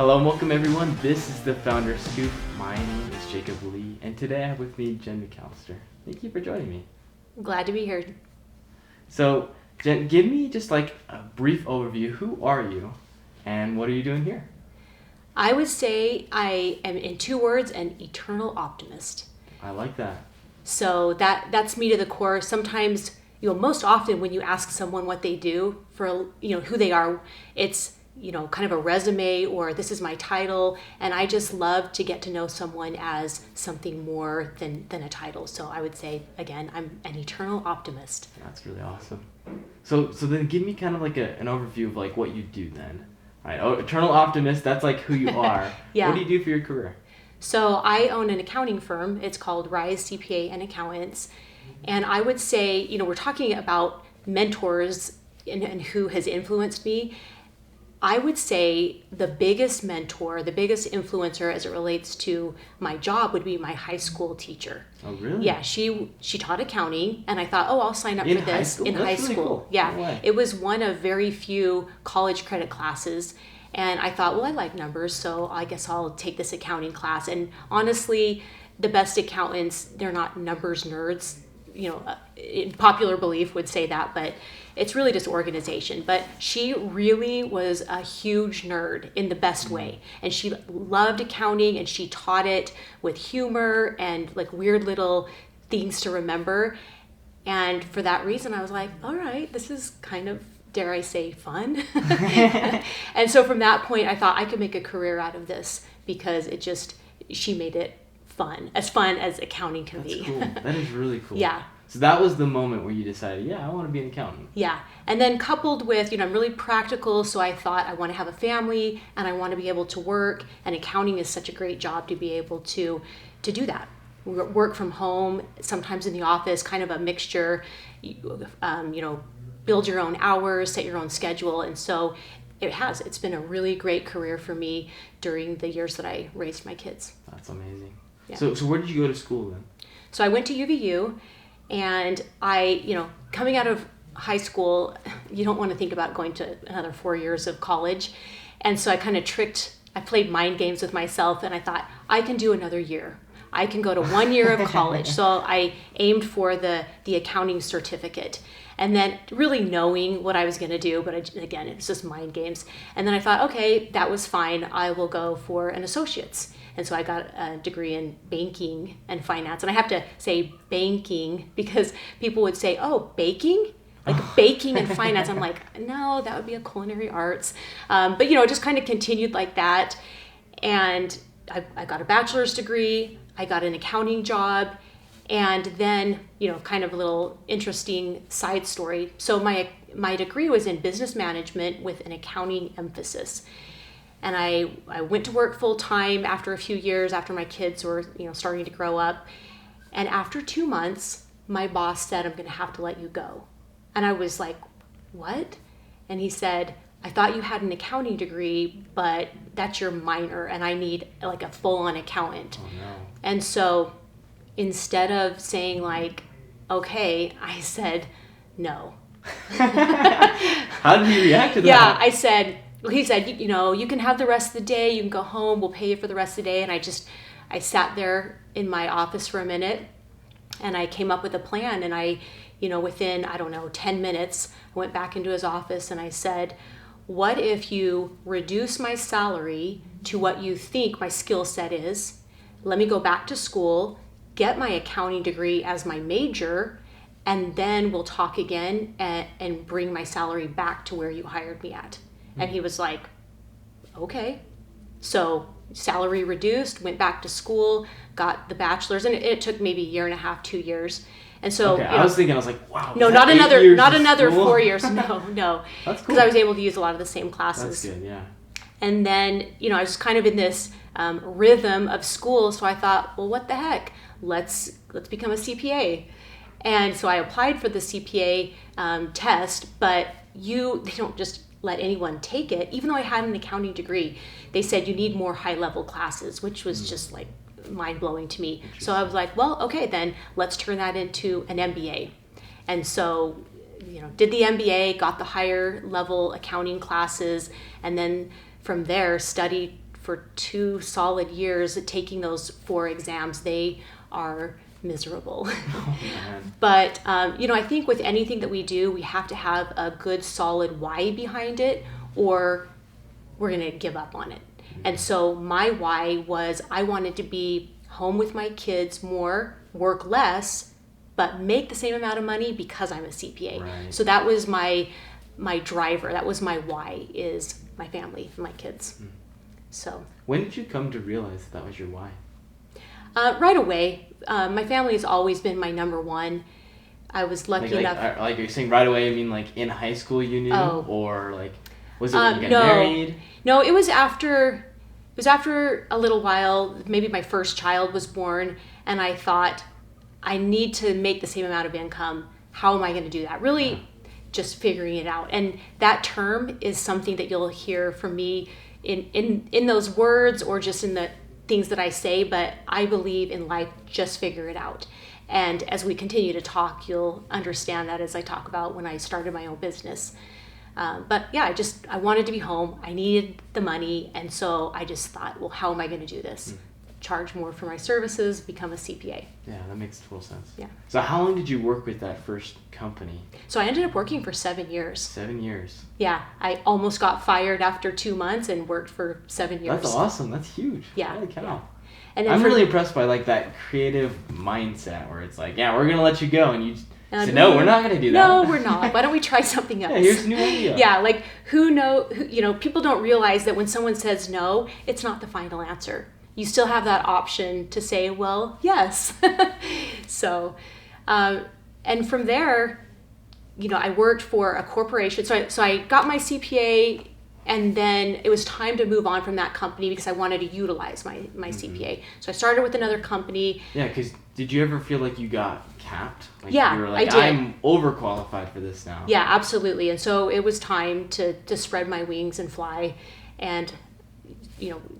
Hello and welcome everyone. This is the Founder Scoop. My name is Jacob Lee, and today I have with me Jenn McAllister. Thank you for joining me. I'm glad to be here. So, Jen, give me just like a brief overview. Who are you, and what are you doing here? I would say I am, in 2 words, an eternal optimist. I like that. So that's me to the core. Sometimes, most often when you ask someone what they do for, who they are, it's, kind of a resume or this is my title. And I just love to get to know someone as something more than a title. So I would say, again, I'm an eternal optimist. That's really awesome. So then give me kind of like an overview of like what you do then. All right, eternal optimist, that's like who you are. Yeah. What do you do for your career? So I own an accounting firm. It's called Rise CPA and Accountants. And I would say, we're talking about mentors and who has influenced me. I would say the biggest mentor, the biggest influencer as it relates to my job would be my high school teacher. Oh, really? Yeah, she taught accounting, and I thought, I'll sign up for this in high school. Cool. Yeah, No way. It was one of very few college credit classes, and I thought, I like numbers, so I guess I'll take this accounting class. And honestly, the best accountants, they're not numbers nerds. In popular belief would say that, but it's really just organization. But she really was a huge nerd in the best way. And she loved accounting, and she taught it with humor and like weird little things to remember. And for that reason, I was like, all right, this is kind of, dare I say, fun. And so from that point, I thought I could make a career out of this because she made it fun as accounting can be. That's cool. That is really cool. Yeah. So that was the moment where you decided, I want to be an accountant. Yeah. And then coupled with, I'm really practical, so I thought I want to have a family and I want to be able to work, and accounting is such a great job to be able to do that. Work from home, sometimes in the office, kind of a mixture, build your own hours, set your own schedule. And so it's been a really great career for me during the years that I raised my kids. That's amazing. Yeah. So where did you go to school then? So I went to UVU, and coming out of high school, you don't want to think about going to another 4 years of college. And so I kind of I played mind games with myself, and I thought, I can do another year. I can go to 1 year of college. So I aimed for the accounting certificate. And then really knowing what I was going to do, but again, it's just mind games. And then I thought, okay, that was fine. I will go for an associate's. And so I got a degree in banking and finance. And I have to say banking because people would say, baking? Like baking and finance. I'm like, no, that would be a culinary arts. But, just kind of continued like that. And I got a bachelor's degree. I got an accounting job. And then, kind of a little interesting side story. So my degree was in business management with an accounting emphasis. And I went to work full time after a few years, after my kids were, starting to grow up. And after 2 months, my boss said, I'm going to have to let you go. And I was like, what? And he said, I thought you had an accounting degree, but that's your minor, and I need like a full-on accountant. Oh, no. And so instead of saying like, okay, I said, no. How did he react to that? Yeah, he said, you can have the rest of the day, you can go home, we'll pay you for the rest of the day. And I sat there in my office for a minute, and I came up with a plan. And I, within, 10 minutes, I went back into his office and I said, what if you reduce my salary to what you think my skill set is? Let me go back to school, get my accounting degree as my major, and then we'll talk again and bring my salary back to where you hired me at. And he was like, okay. So salary reduced, went back to school, got the bachelor's, and it took maybe 1.5 years, 2 years. And so okay, I was like, wow. No, not another 4 years. No. That's cool. Because I was able to use a lot of the same classes. That's good, yeah. And then, I was kind of in this rhythm of school, so I thought, well, what the heck? Let's become a CPA. And so I applied for the CPA test, but they don't just let anyone take it. Even though I had an accounting degree, they said you need more high-level classes, which was just like mind-blowing to me. So I was like, well, okay, then let's turn that into an MBA. And so, did the MBA, got the higher level accounting classes, and then from there studied for 2 solid years taking those 4 exams. They are miserable. Oh, man. But, I think with anything that we do, we have to have a good solid why behind it, or we're going to give up on it. And so my why was I wanted to be home with my kids more, work less, but make the same amount of money because I'm a CPA. Right. So that was my driver. That was my why, is my family and my kids. So When did you come to realize that was your why? right away. My family has always been my number one. I was lucky enough. Like you're saying right away, I mean like in high school you knew? Oh. Or like, was it when you got No. married? No, it was after a little while. Maybe my first child was born, and I thought, I need to make the same amount of income. How am I going to do that? Really, just figuring it out. And that term is something that you'll hear from me in those words, or just in the things that I say. But I believe in life, just figure it out. And as we continue to talk, you'll understand that as I talk about when I started my own business. But yeah, I wanted to be home. I needed the money. And so I just thought, well, how am I going to do this? Charge more for my services, become a CPA. Yeah, that makes total sense. Yeah. So how long did you work with that first company? So I ended up working for 7 years. 7 years. Yeah, I almost got fired after 2 months and worked for 7 years. That's awesome. That's huge. Yeah. Holy cow. Yeah. And then I'm really impressed by like that creative mindset where it's like, yeah, we're going to let you go. And you say, no, no, we're not going to do that. No, we're not. Why don't we try something else? Yeah, here's a new idea. Yeah, like people don't realize that when someone says no, it's not the final answer. You still have that option to say, well, yes. So, and from there, I worked for a corporation. So I got my CPA, and then it was time to move on from that company because I wanted to utilize my CPA. So I started with another company. Yeah, because did you ever feel like you got capped? Like Yeah, you were like, I did. I'm overqualified for this now. Yeah, absolutely. And so it was time to spread my wings and fly, and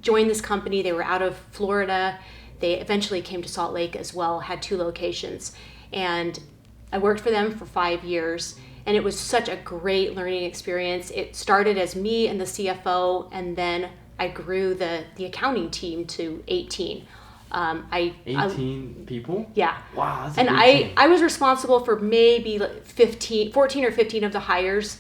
join this company. They were out of Florida. They eventually came to Salt Lake as well, had 2 locations. And I worked for them for 5 years, and it was such a great learning experience. It started as me and the CFO, and then I grew the accounting team to 18. 18 people? Yeah. Wow, that's a And big team. I was responsible for maybe 14 or 15 of the hires.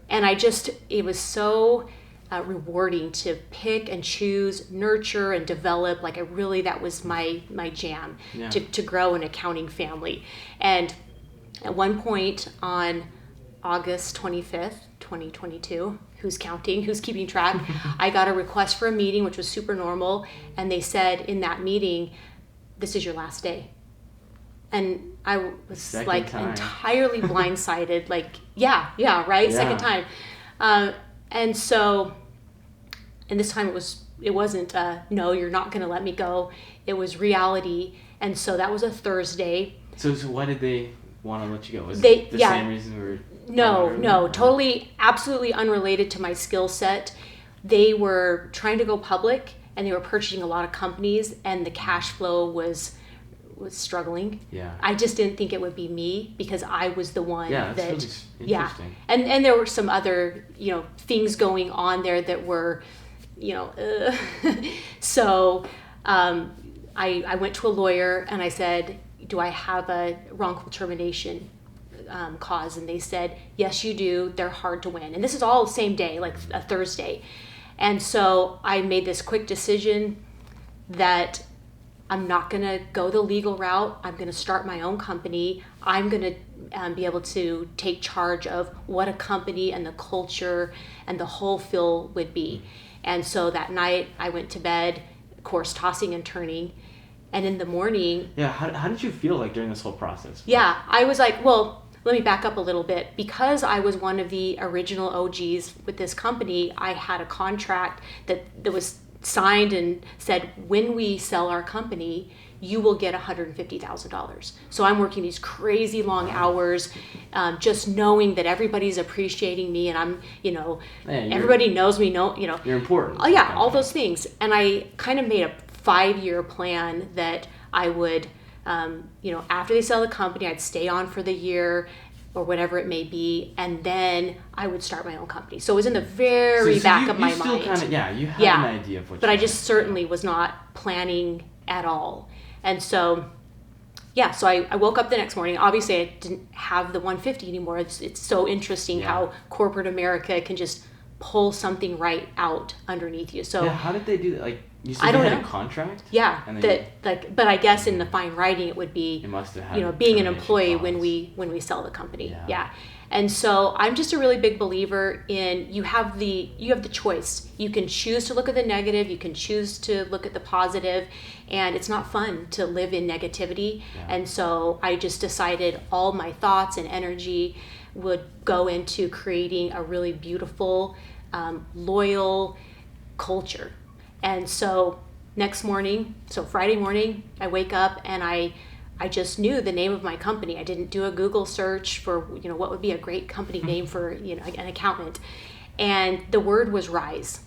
And it was so rewarding to pick and choose, nurture and develop. Like that was my jam, Yeah. to grow an accounting family. And at one point on August 25th, 2022, who's counting, who's keeping track, I got a request for a meeting, which was super normal. And they said in that meeting, this is your last day. And I was Second time. entirely blindsided, right? Yeah. Second time. And so, and this time it wasn't, no, you're not going to let me go. It was reality. And so that was a Thursday. So why did they want to let you go? Was They- it the yeah. same reason we were No, totally, absolutely unrelated to my skill set. They were trying to go public, and they were purchasing a lot of companies, and the cash flow was struggling. Yeah. I just didn't think it would be me, because I was the one Yeah, that, that's really interesting. and there were some other things going on there that were so I went to a lawyer and I said, do I have a wrongful termination cause? And they said, yes, you do. They're hard to win. And this is all the same day, like a Thursday. And so I made this quick decision that I'm not going to go the legal route. I'm going to start my own company. I'm going to be able to take charge of what a company and the culture and the whole feel would be. And so that night I went to bed, of course, tossing and turning. And in the morning... Yeah, how did you feel like during this whole process? Yeah, I was like, well, let me back up a little bit. Because I was one of the original OGs with this company, I had a contract that was signed and said, when we sell our company, you will get $150,000. So I'm working these crazy long hours, just knowing that everybody's appreciating me, and I'm, everybody knows me. You're important. Oh yeah, all those things. And I kind of made a 5-year plan that I would, after they sell the company, I'd stay on for the year, or whatever it may be, and then I would start my own company. So it was in the very back of my mind. You had an idea of what. But I just certainly was not planning at all. And so, so I woke up the next morning. Obviously, I didn't have the 150 anymore. It's so interesting how corporate America can just pull something right out underneath you. So how did they do that? Like, you said I don't they had know. a contract? Yeah, but I guess in the fine writing it would be, you must have had being an termination employee clause. when we sell the company. Yeah. And so I'm just a really big believer in you have the choice. You can choose to look at the negative, you can choose to look at the positive, and it's not fun to live in negativity. Yeah. And so I just decided all my thoughts and energy would go into creating a really beautiful, loyal culture. And so next morning, so Friday morning, I wake up and I just knew the name of my company. I didn't do a Google search for, what would be a great company name for, an accountant. And the word was Rise.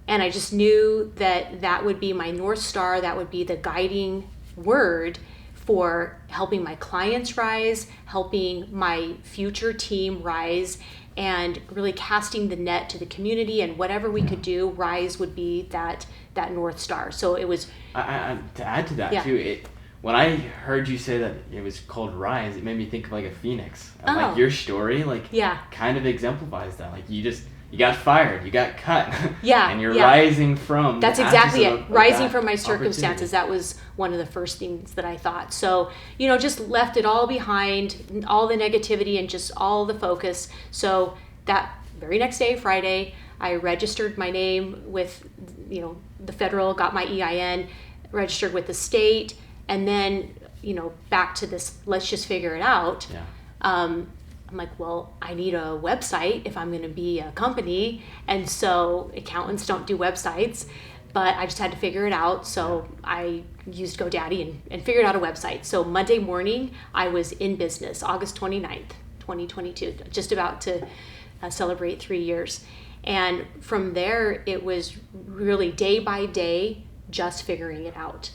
And I just knew that would be my North Star. That would be the guiding word for helping my clients rise, helping my future team rise, and really casting the net to the community, and whatever we could do, Rise would be that North Star. So it was... to add to that too, when I heard you say that it was called Rise, it made me think of like a phoenix. And like your story, kind of exemplifies that. Like you got fired, you got cut. And you're rising from... That's exactly it. Rising from my circumstances. That was one of the first things that I thought. So, just left it all behind, all the negativity and just all the focus. So that very next day, Friday, I registered my name with, the federal, got my EIN, registered with the state, and then, back to this, let's just figure it out. I'm like, well, I need a website if I'm going to be a company. And so accountants don't do websites, but I just had to figure it out. So I used GoDaddy and figured out a website. So Monday morning, I was in business, August 29th, 2022, just about to celebrate 3 years. And from there, it was really day by day, just figuring it out.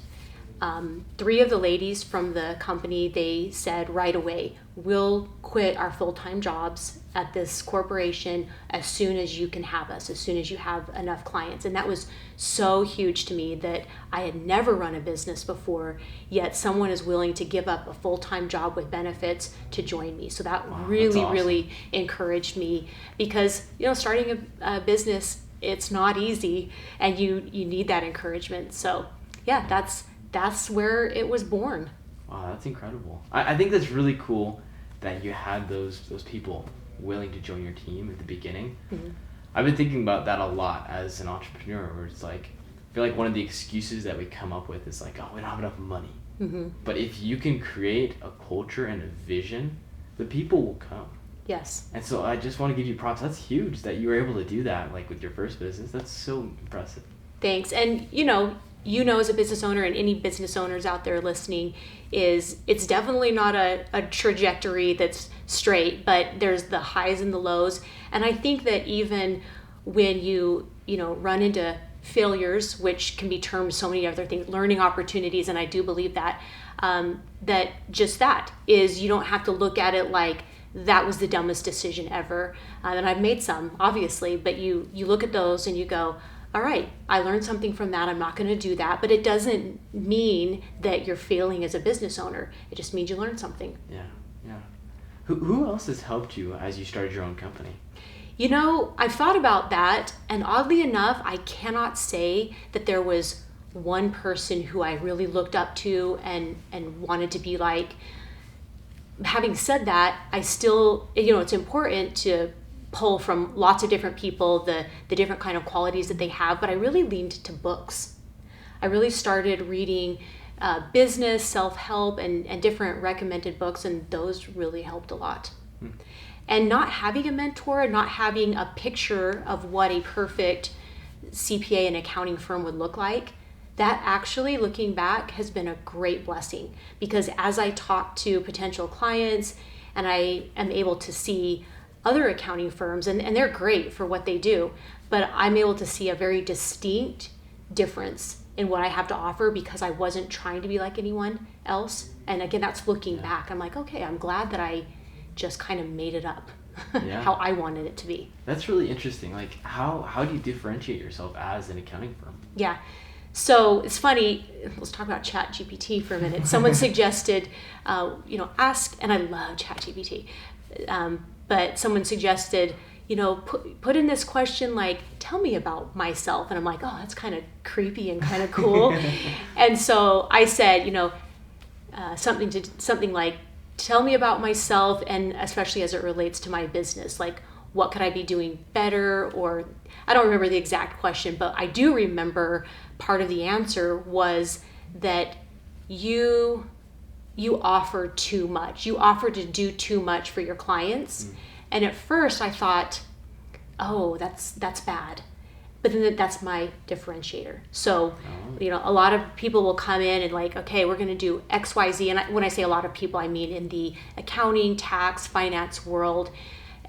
3 of the ladies from the company, they said right away, we'll quit our full-time jobs at this corporation as soon as you can have us, as soon as you have enough clients. And that was so huge to me that I had never run a business before, yet someone is willing to give up a full-time job with benefits to join me. So that really, awesome. Really encouraged me because, starting a business, it's not easy, and you need that encouragement. So yeah, that's where it was born. Wow, that's incredible. I think that's really cool that you had those people willing to join your team at the beginning. Mm-hmm. I've been thinking about that a lot as an entrepreneur, where it's like, I feel like one of the excuses that we come up with is like, oh, we don't have enough money. Mm-hmm. But if you can create a culture and a vision, the people will come. Yes. And so I just want to give you props. That's huge that you were able to do that, like with your first business. That's so impressive. Thanks. And as a business owner, and any business owners out there listening, it's definitely not a trajectory that's straight, but there's the highs and the lows. And I think that even when you run into failures, which can be termed so many other things, learning opportunities, and I do believe that that is, you don't have to look at it like that was the dumbest decision ever. And I've made some, obviously, but you look at those and you go, all right, I learned something from that. I'm not going to do that. But it doesn't mean that you're failing as a business owner. It just means you learned something. Yeah. Who else has helped you as you started your own company? I've thought about that. And oddly enough, I cannot say that there was one person who I really looked up to and wanted to be like. Having said that, I still, it's important to pull from lots of different people, the different kind of qualities that they have, but I really leaned to books. I really started reading business, self-help, and different recommended books, and those really helped a lot. And not having a mentor, not having a picture of what a perfect CPA and accounting firm would look like, that actually, looking back, has been a great blessing, because as I talk to potential clients and I am able to see other accounting firms, and they're great for what they do, but I'm able to see a very distinct difference in what I have to offer because I wasn't trying to be like anyone else. And again, that's looking back. I'm like, okay, I'm glad that I just kind of made it up Yeah. how I wanted it to be. That's really interesting. Like, how do you differentiate yourself as an accounting firm? Yeah. So it's funny, let's talk about ChatGPT for a minute. Someone suggested, ask, and I love ChatGPT, but someone suggested, put in this question like, tell me about myself. And I'm like, oh, that's kind of creepy and kind of cool. And so I said, something like, tell me about myself, and especially as it relates to my business, like what could I be doing better? Or I don't remember the exact question, but I do remember part of the answer was that you offer too much. You offer to do too much for your clients. And at first I thought, oh, that's bad. But then that's my differentiator. So, a lot of people will come in and like, okay, we're going to do X, Y, Z. And when I say a lot of people, I mean in the accounting, tax, finance world.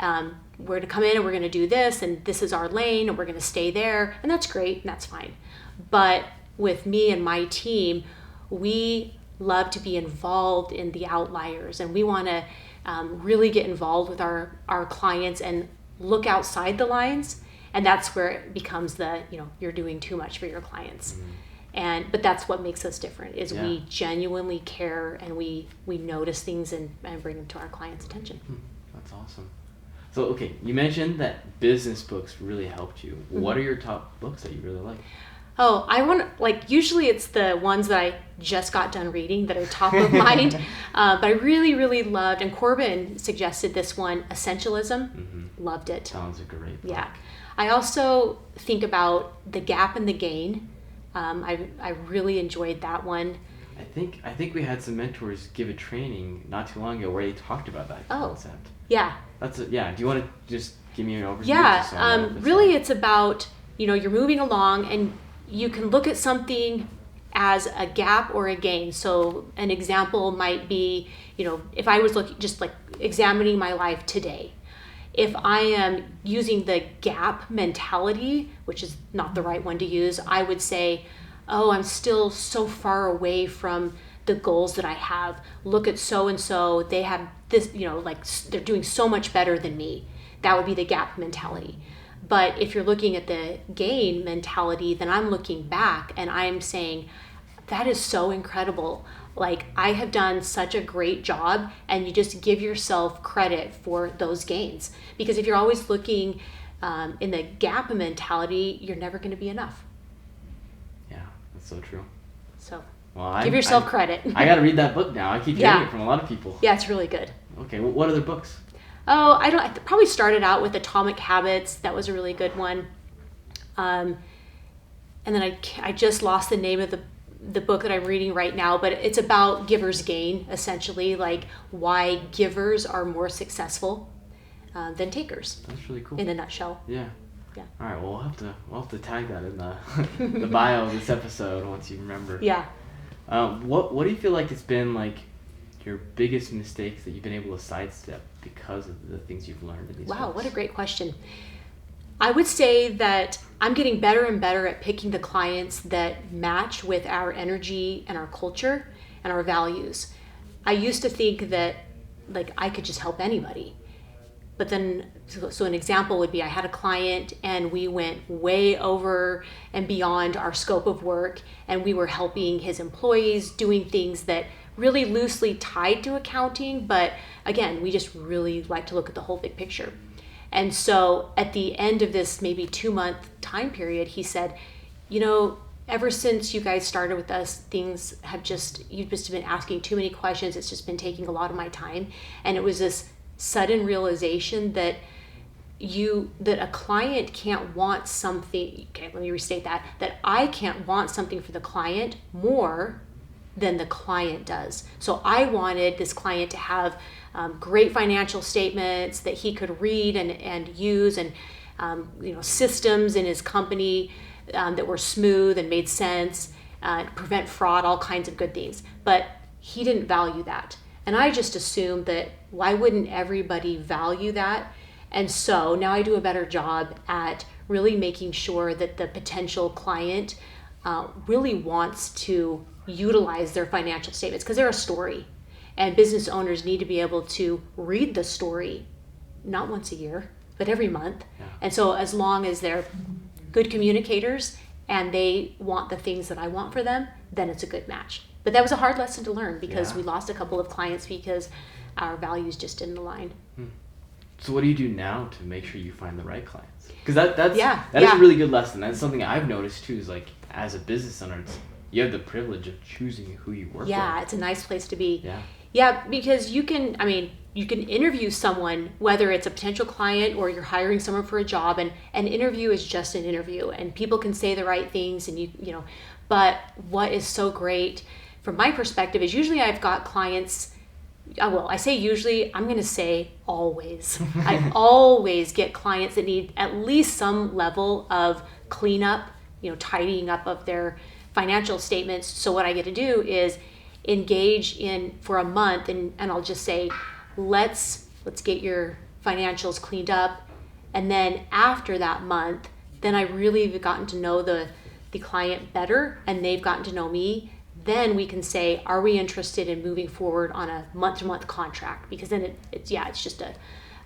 We're going to come in and we're going to do this, and this is our lane, and we're going to stay there. And that's great, and that's fine. But with me and my team, we love to be involved in the outliers, and we want to really get involved with our clients and look outside the lines. And that's where it becomes you're doing too much for your clients. But that's what makes us different is we genuinely care, and we notice things and bring them to our clients' attention. That's awesome. So, okay, you mentioned that business books really helped you. What are your top books that you really like? Oh, usually it's the ones that I just got done reading that are top of mind. But I really, really loved, and Corbin suggested this one, Essentialism. Loved it. Sounds a great book. Yeah. I also think about The Gap and the Gain. I really enjoyed that one. I think we had some mentors give a training not too long ago where they talked about that concept. Yeah. Do you want to just give me an overview? Yeah. Really, it's about, you're moving along, and you can look at something as a gap or a gain. So an example might be, if I was examining my life today, if I am using the gap mentality, which is not the right one to use, I would say, oh, I'm still so far away from the goals that I have. Look at so-and-so, they have this, they're doing so much better than me. That would be the gap mentality. But if you're looking at the gain mentality, then I'm looking back and I'm saying, that is so incredible. Like, I have done such a great job, and you just give yourself credit for those gains. Because if you're always looking in the gap mentality, you're never going to be enough. Yeah, that's so true. So give yourself credit. I got to read that book now. I keep hearing it from a lot of people. Yeah, it's really good. Okay, what other books? Oh, I probably started out with Atomic Habits. That was a really good one. And then I just lost the name of the book that I'm reading right now, but it's about giver's gain, essentially, like why givers are more successful than takers. That's really cool. In a nutshell. Yeah. Yeah. All right. Well, we'll have to tag that in the bio of this episode once you remember. Yeah. What do you feel like it's been like your biggest mistakes that you've been able to sidestep because of the things you've learned in these books? Wow, what a great question. I would say that I'm getting better and better at picking the clients that match with our energy and our culture and our values. I used to think that I could just help anybody. But then, so an example would be I had a client and we went way over and beyond our scope of work, and we were helping his employees doing things that really loosely tied to accounting. But again, we just really like to look at the whole big picture. And so at the end of this maybe 2-month time period, he said, ever since you guys started with us, you've just been asking too many questions. It's just been taking a lot of my time. And it was this sudden realization that a client can't want something. Okay, let me restate that I can't want something for the client more than the client does. So I wanted this client to have great financial statements that he could read and use, and systems in his company that were smooth and made sense, prevent fraud, all kinds of good things. But he didn't value that. And I just assumed that why wouldn't everybody value that? And so now I do a better job at really making sure that the potential client really wants to utilize their financial statements because they're a story. And business owners need to be able to read the story, not once a year, but every month. Yeah. And so as long as they're good communicators and they want the things that I want for them, then it's a good match. But that was a hard lesson to learn because we lost a couple of clients because our values just didn't align. So what do you do now to make sure you find the right clients? Because that's a really good lesson. That's something I've noticed too, is like as a business owner, you have the privilege of choosing who you work with. Yeah, it's a nice place to be. Yeah. Yeah, because you can interview someone, whether it's a potential client or you're hiring someone for a job, and an interview is just an interview, and people can say the right things, and you know, but what is so great from my perspective is usually I've got clients, well, I say usually, I'm going to say always. I always get clients that need at least some level of cleanup, tidying up of their financial statements. So what I get to do is engage in for a month, and I'll just say, let's get your financials cleaned up. And then after that month, then I really have gotten to know the client better, and they've gotten to know me. Then we can say, are we interested in moving forward on a month-to-month contract? Because then it's just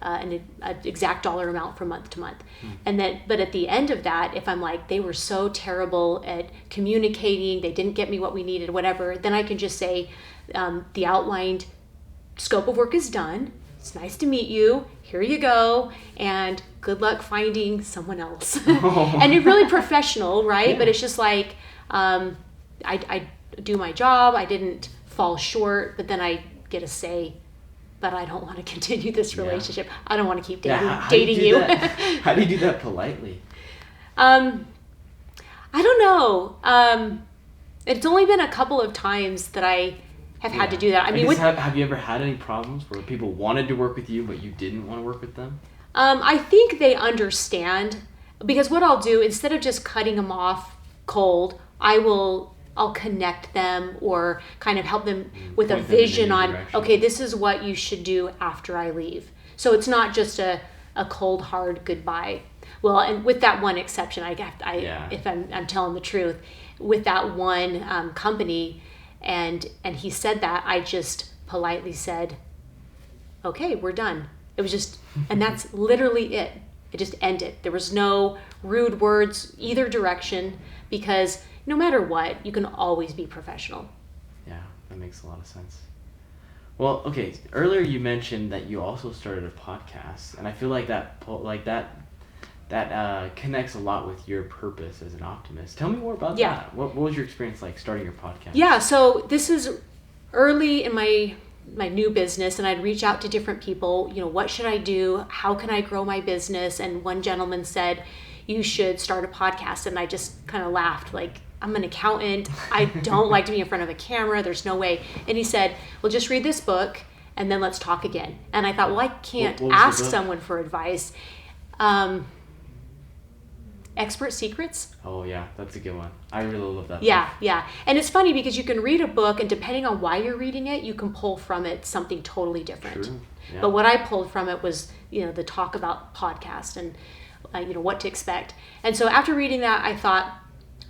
an exact dollar amount from month to month. And then, but at the end of that, if I'm like, they were so terrible at communicating, they didn't get me what we needed, whatever, then I can just say, the outlined scope of work is done. It's nice to meet you. Here you go. And good luck finding someone else. And you're really professional, right? Yeah. But it's just like, I do my job. I didn't fall short, but then I get a say, but I don't want to continue this relationship. I don't want to keep dating you. How do you do that politely? I don't know. It's only been a couple of times that I have had to do that. I mean, have you ever had any problems where people wanted to work with you, but you didn't want to work with them? I think they understand, because what I'll do, instead of just cutting them off cold, I'll connect them or kind of help them with a vision on, okay, this is what you should do after I leave. So it's not just a cold, hard goodbye. Well, and with that one exception, if I'm telling the truth, with that one company, and he said that, I just politely said, okay, we're done. It was just, and that's literally it. It just ended. There was no rude words either direction, because no matter what, you can always be professional. Yeah, that makes a lot of sense. Well, okay, earlier you mentioned that you also started a podcast, and I feel like that connects a lot with your purpose as an optimist. Tell me more about that. What was your experience like starting your podcast? Yeah, so this is early in my new business, and I'd reach out to different people, what should I do? How can I grow my business? And one gentleman said, you should start a podcast. And I just kind of laughed, like, I'm an accountant. I don't like to be in front of a camera. There's no way. And he said, well, just read this book and then let's talk again. And I thought, well, I can't ask someone for advice. Expert Secrets. Oh yeah, that's a good one. I really love that book. Yeah. And it's funny because you can read a book, and depending on why you're reading it, you can pull from it something totally different. True. Yeah. But what I pulled from it was, the talk about podcast and what to expect. And so after reading that, I thought,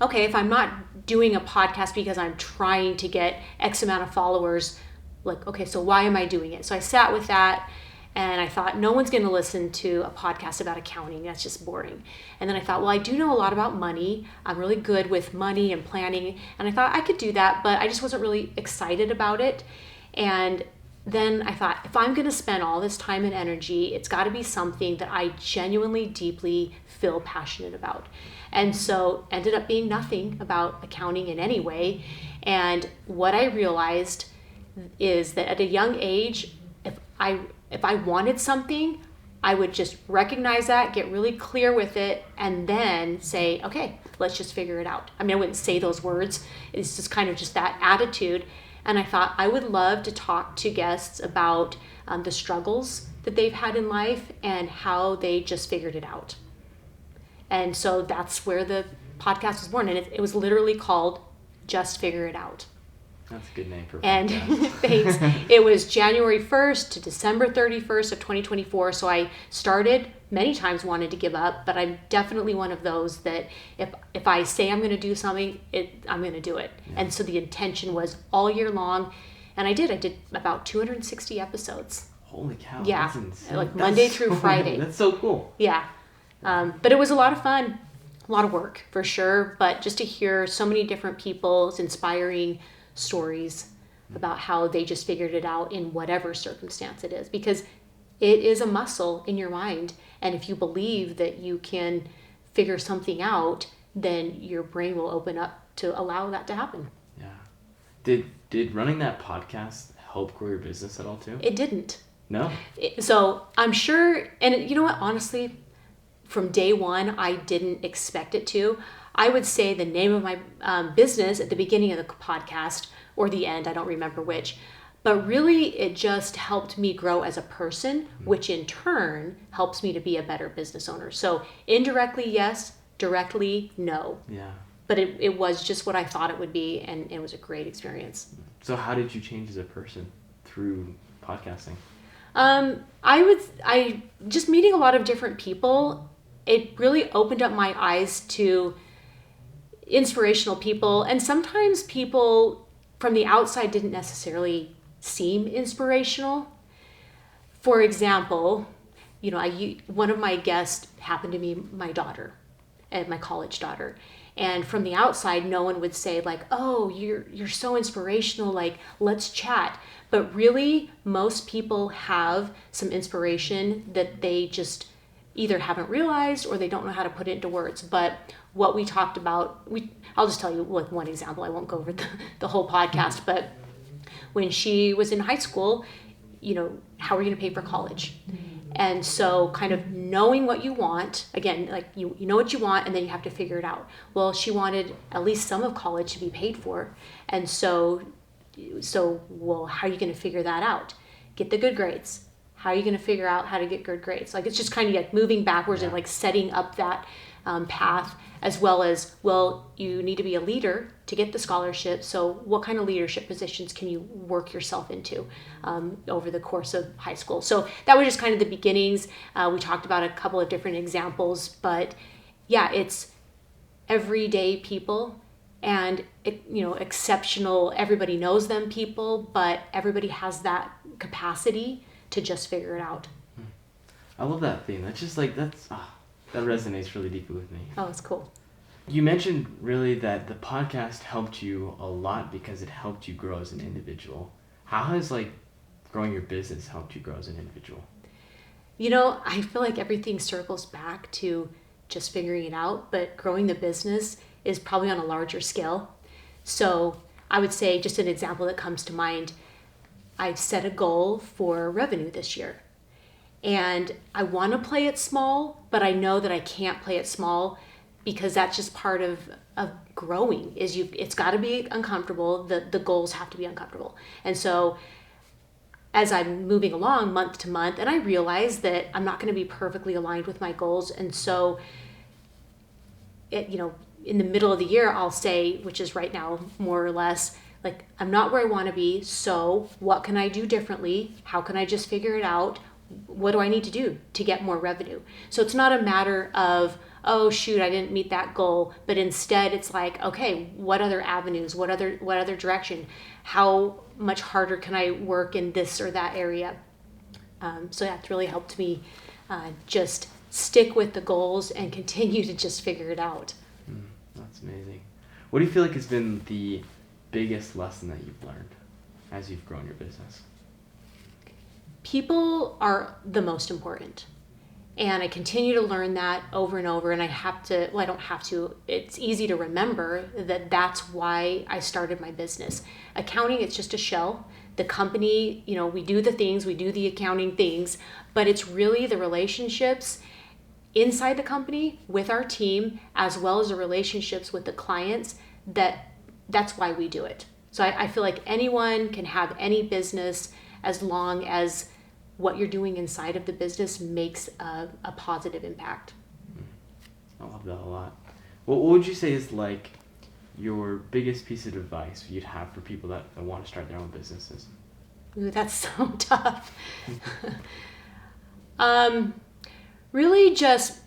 okay, if I'm not doing a podcast because I'm trying to get X amount of followers, like, okay, so why am I doing it? So I sat with that, and I thought, no one's going to listen to a podcast about accounting. That's just boring. And then I thought, well, I do know a lot about money. I'm really good with money and planning. And I thought I could do that, but I just wasn't really excited about it. And then I thought, if I'm going to spend all this time and energy, it's got to be something that I genuinely, deeply feel passionate about. And so ended up being nothing about accounting in any way. And what I realized is that at a young age, if I wanted something, I would just recognize that, get really clear with it, and then say, okay, let's just figure it out. I mean, I wouldn't say those words. It's just kind of just that attitude. And I thought I would love to talk to guests about the struggles that they've had in life and how they just figured it out. And so that's where the podcast was born. And it was literally called Just Figure It Out. That's a good name for a And podcast. thanks. It was January 1st to December 31st of 2024. So I started, many times wanted to give up, but I'm definitely one of those that if I say I'm going to do something, I'm going to do it. Yeah. And so the intention was all year long, And I did about 260 episodes. Holy cow. Yeah. That's insane. Like Monday through Friday. That's so cool. Yeah. But it was a lot of fun, a lot of work for sure. But just to hear so many different people's inspiring stories about how they just figured it out in whatever circumstance it is, because it is a muscle in your mind. And if you believe that you can figure something out, then your brain will open up to allow that to happen. Yeah. Did running that podcast help grow your business at all too? It didn't. No? So I'm sure, and you know what, honestly, from day one, I didn't expect it to. I would say the name of my business at the beginning of the podcast or the end, I don't remember which, but really it just helped me grow as a person, which in turn helps me to be a better business owner. So indirectly, yes, directly, no. Yeah. But it was just what I thought it would be, and it was a great experience. So how did you change as a person through podcasting? I just meeting a lot of different people, it really opened up my eyes to inspirational people, and sometimes people from the outside didn't necessarily seem inspirational. For example, one of my guests happened to be my daughter, and my college daughter. And from the outside, no one would say like, "Oh, you're so inspirational, like let's chat." But really, most people have some inspiration that they just either haven't realized or they don't know how to put it into words. But what we talked about, I'll just tell you like one example. I won't go over the whole podcast, but when she was in high school, how are you going to pay for college? And so kind of knowing what you want, again, like you know what you want, and then you have to figure it out. Well, she wanted at least some of college to be paid for. And so well, how are you going to figure that out? Get the good grades. How are you going to figure out how to get good grades? Like it's just kind of like moving backwards and like setting up that path, as well as, well, you need to be a leader to get the scholarship. So what kind of leadership positions can you work yourself into over the course of high school? So that was just kind of the beginnings. We talked about a couple of different examples, but yeah, it's everyday people and exceptional, everybody knows them people, but everybody has that capacity to just figure it out. I love that theme. That's just like, that resonates really deeply with me. Oh, it's cool. You mentioned really that the podcast helped you a lot because it helped you grow as an individual. How has like growing your business helped you grow as an individual? I feel like everything circles back to just figuring it out, but growing the business is probably on a larger scale. So I would say, just an example that comes to mind, I've set a goal for revenue this year. And I want to play it small, but I know that I can't play it small because that's just part of growing. It's got to be uncomfortable. The goals have to be uncomfortable. And so as I'm moving along month to month, and I realize that I'm not going to be perfectly aligned with my goals. And so, in the middle of the year, I'll say, which is right now more or less, like, I'm not where I want to be. So what can I do differently? How can I just figure it out? What do I need to do to get more revenue? So it's not a matter of, oh shoot, I didn't meet that goal, but instead it's like, okay, what other avenues, what other direction, how much harder can I work in this or that area? So that's really helped me just stick with the goals and continue to just figure it out. That's amazing. What do you feel like has been the biggest lesson that you've learned as you've grown your business? People are the most important. And I continue to learn that over and over. And I don't have to, it's easy to remember that that's why I started my business. Accounting, it's just a shell. The company, we do the things, we do the accounting things, but it's really the relationships inside the company with our team, as well as the relationships with the clients, that's why we do it. So I feel like anyone can have any business as long as what you're doing inside of the business makes a positive impact. I love that a lot. What would you say is like your biggest piece of advice you'd have for people that want to start their own businesses? Ooh, that's so tough. Really just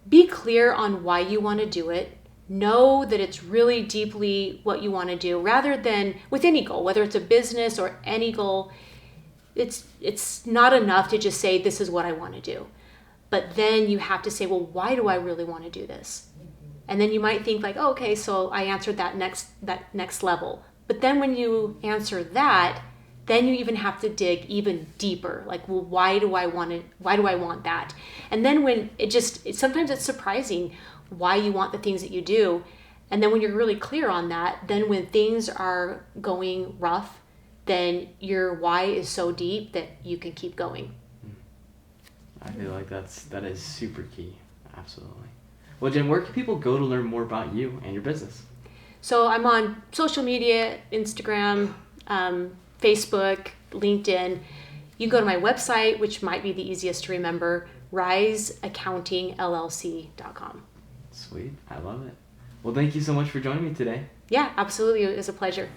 be clear on why you want to do it. know that it's really deeply what you want to do, rather than with any goal, whether it's a business or any goal. It's not enough to just say, this is what I want to do. But then you have to say, well, why do I really want to do this? And then you might think like, oh, okay, so I answered that next level. But then when you answer that, then you even have to dig even deeper. Like, well, why do I want that? And then when sometimes it's surprising why you want the things that you do. And then when you're really clear on that, then when things are going rough, then your why is so deep that you can keep going. I feel like that is super key. Absolutely. Well, Jen, where can people go to learn more about you and your business? So I'm on social media, Instagram, Facebook, LinkedIn. You can go to my website, which might be the easiest to remember, riseaccountingllc.com. Sweet. I love it. Well, thank you so much for joining me today. Yeah, absolutely. It was a pleasure.